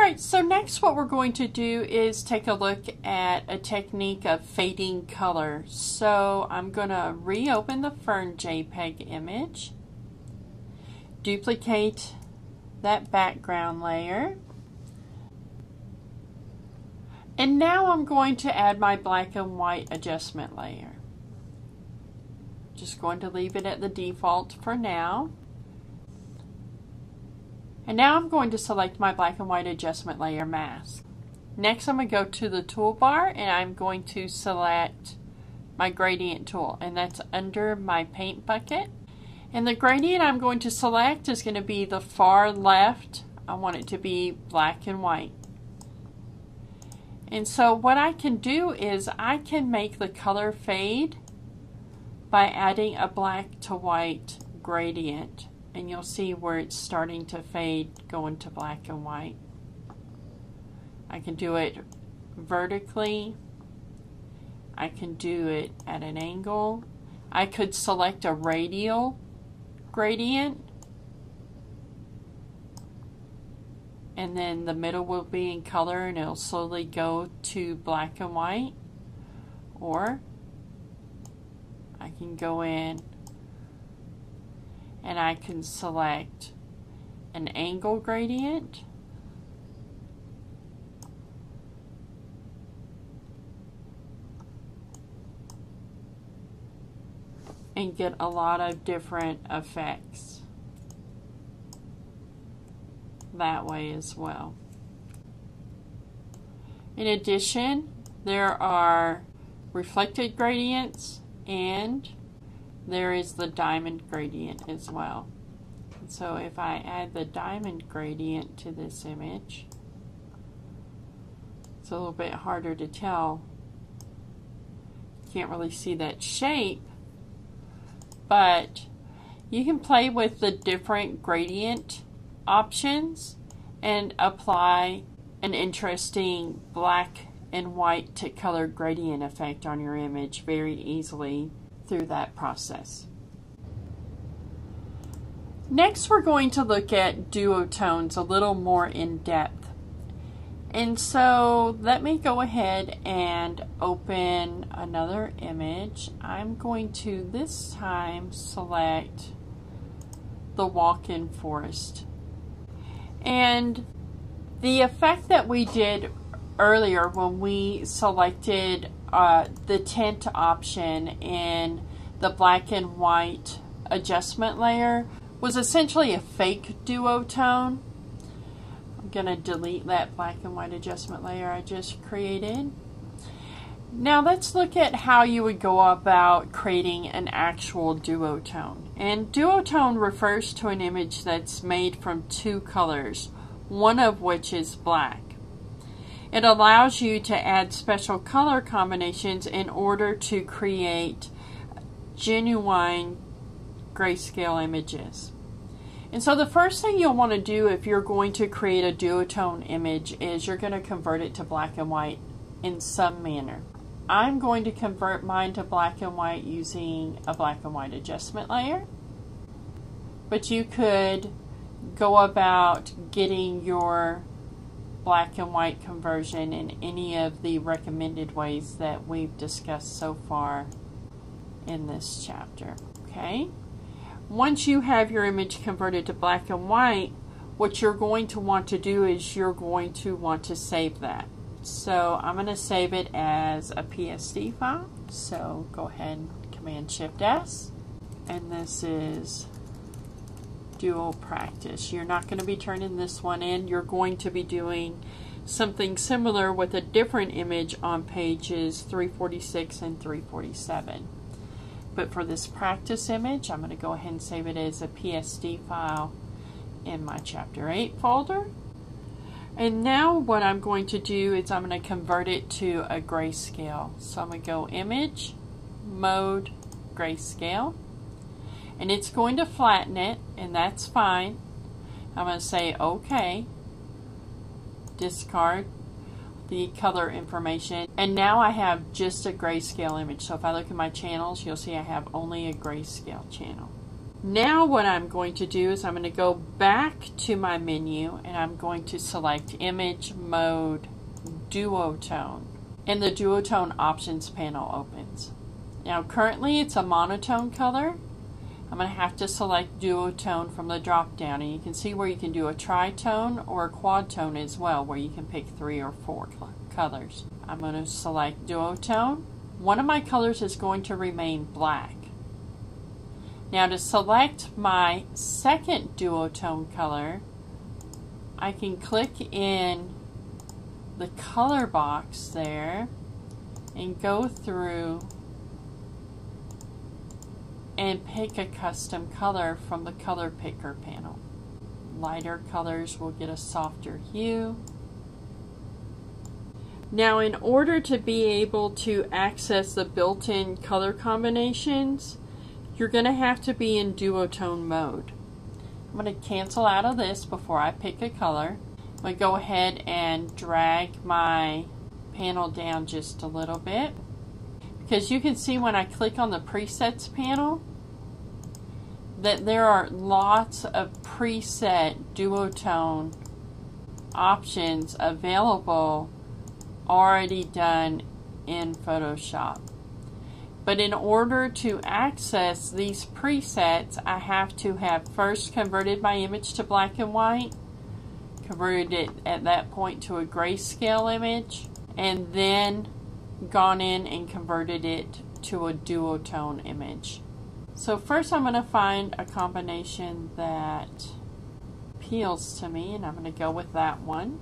Alright, so next what we're going to do is take a look at a technique of fading color. So I'm going to reopen the Fern JPEG image, duplicate that background layer, and now I'm going to add my black and white adjustment layer. Just going to leave it at the default for now. And now I'm going to select my black and white adjustment layer mask. Next I'm going to go to the toolbar and I'm going to select my gradient tool, and that's under my paint bucket. And the gradient I'm going to select is going to be the far left. I want it to be black and white. And so what I can do is I can make the color fade by adding a black to white gradient. And you'll see where it's starting to fade, going to black and white. I can do it vertically. I can do it at an angle. I could select a radial gradient. And then the middle will be in color and it'll slowly go to black and white. Or I can go in and I can select an angle gradient, and get a lot of different effects that way as well. In addition, there are reflected gradients and there is the diamond gradient as well. And so if I add the diamond gradient to this image, it's a little bit harder to tell. You can't really see that shape, but you can play with the different gradient options and apply an interesting black and white to color gradient effect on your image very easily through that process. Next we're going to look at duotones a little more in depth. And so let me go ahead and open another image. I'm going to this time select the walk-in forest. And the effect that we did earlier when we selected the tint option in the black and white adjustment layer was essentially a fake duotone. I'm going to delete that black and white adjustment layer I just created. Now let's look at how you would go about creating an actual duotone. And duotone refers to an image that's made from two colors, one of which is black. It allows you to add special color combinations in order to create genuine grayscale images. And so the first thing you'll want to do if you're going to create a duotone image is you're going to convert it to black and white in some manner. I'm going to convert mine to black and white using a black and white adjustment layer. But you could go about getting your black and white conversion in any of the recommended ways that we've discussed so far in this chapter. Okay? Once you have your image converted to black and white, what you're going to want to do is you're going to want to save that. So I'm going to save it as a PSD file. So go ahead and Command-Shift-S. And this is Duo Practice. You're not going to be turning this one in. You're going to be doing something similar with a different image on pages 346 and 347. But for this practice image, I'm going to go ahead and save it as a PSD file in my Chapter 8 folder. And now what I'm going to do is I'm going to convert it to a grayscale. So I'm going to go Image, Mode, Grayscale. And it's going to flatten it, and that's fine. I'm going to say OK. Discard the color information. And now I have just a grayscale image. So if I look at my channels, you'll see I have only a grayscale channel. Now what I'm going to do is I'm going to go back to my menu and I'm going to select Image Mode Duotone. And the Duotone Options panel opens. Now currently it's a monotone color. I'm going to have to select Duotone from the drop down, and you can see where you can do a tritone or a quad tone as well, where you can pick 3 or 4 colors. I'm going to select Duotone. One of my colors is going to remain black. Now to select my second duotone color, I can click in the color box there and go through and pick a custom color from the color picker panel. Lighter colors will get a softer hue. Now in order to be able to access the built-in color combinations, you're going to have to be in duotone mode. I'm going to cancel out of this before I pick a color. I'm going to go ahead and drag my panel down just a little bit, because you can see when I click on the presets panel that there are lots of preset duotone options available already done in Photoshop. But in order to access these presets, I have to have first converted my image to black and white, converted it at that point to a grayscale image, and then gone in and converted it to a duotone image. So first I'm going to find a combination that appeals to me, and I'm going to go with that one.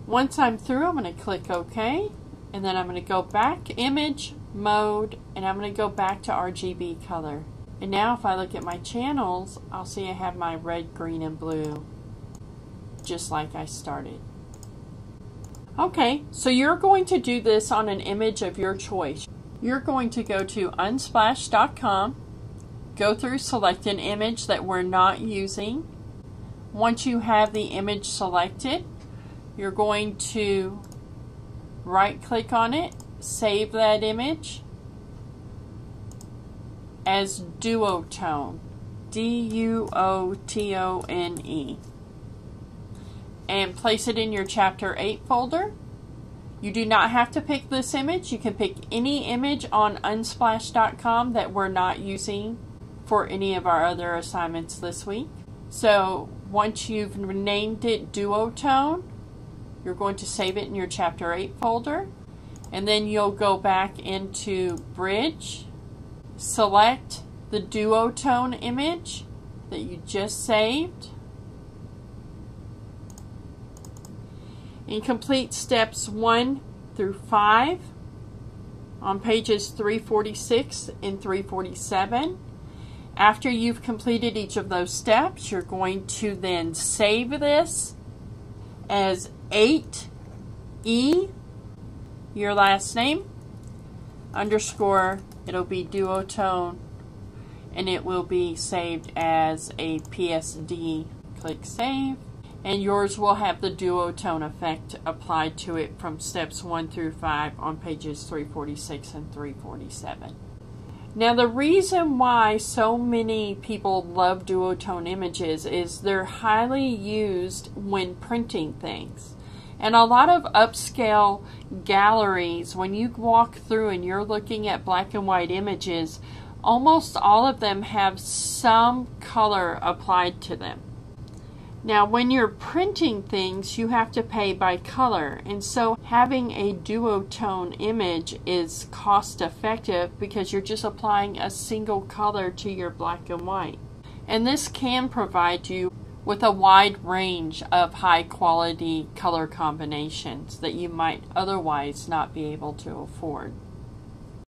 Once I'm through, I'm going to click OK, and then I'm going to go back Image Mode, and I'm going to go back to RGB color. And now if I look at my channels, I'll see I have my red, green, and blue just like I started. Okay, so you're going to do this on an image of your choice. You're going to go to unsplash.com, go through, select an image that we're not using. Once you have the image selected, you're going to right click on it, save that image as Duotone, D-U-O-T-O-N-E, and place it in your Chapter 8 folder. You do not have to pick this image. You can pick any image on unsplash.com that we're not using for any of our other assignments this week. So once you've named it Duotone, you're going to save it in your Chapter 8 folder, and then you'll go back into Bridge, select the Duotone image that you just saved, and complete steps 1 through 5 on pages 346 and 347. After you've completed each of those steps, you're going to then save this as 8E, your last name, underscore, it'll be Duotone, and it will be saved as a PSD. Click Save, and yours will have the Duotone effect applied to it from steps 1 through 5 on pages 346 and 347. Now the reason why so many people love Duotone images is they're highly used when printing things. And a lot of upscale galleries, when you walk through and you're looking at black and white images, almost all of them have some color applied to them. Now when you're printing things, you have to pay by color, and so having a duotone image is cost effective because you're just applying a single color to your black and white. And this can provide you with a wide range of high quality color combinations that you might otherwise not be able to afford.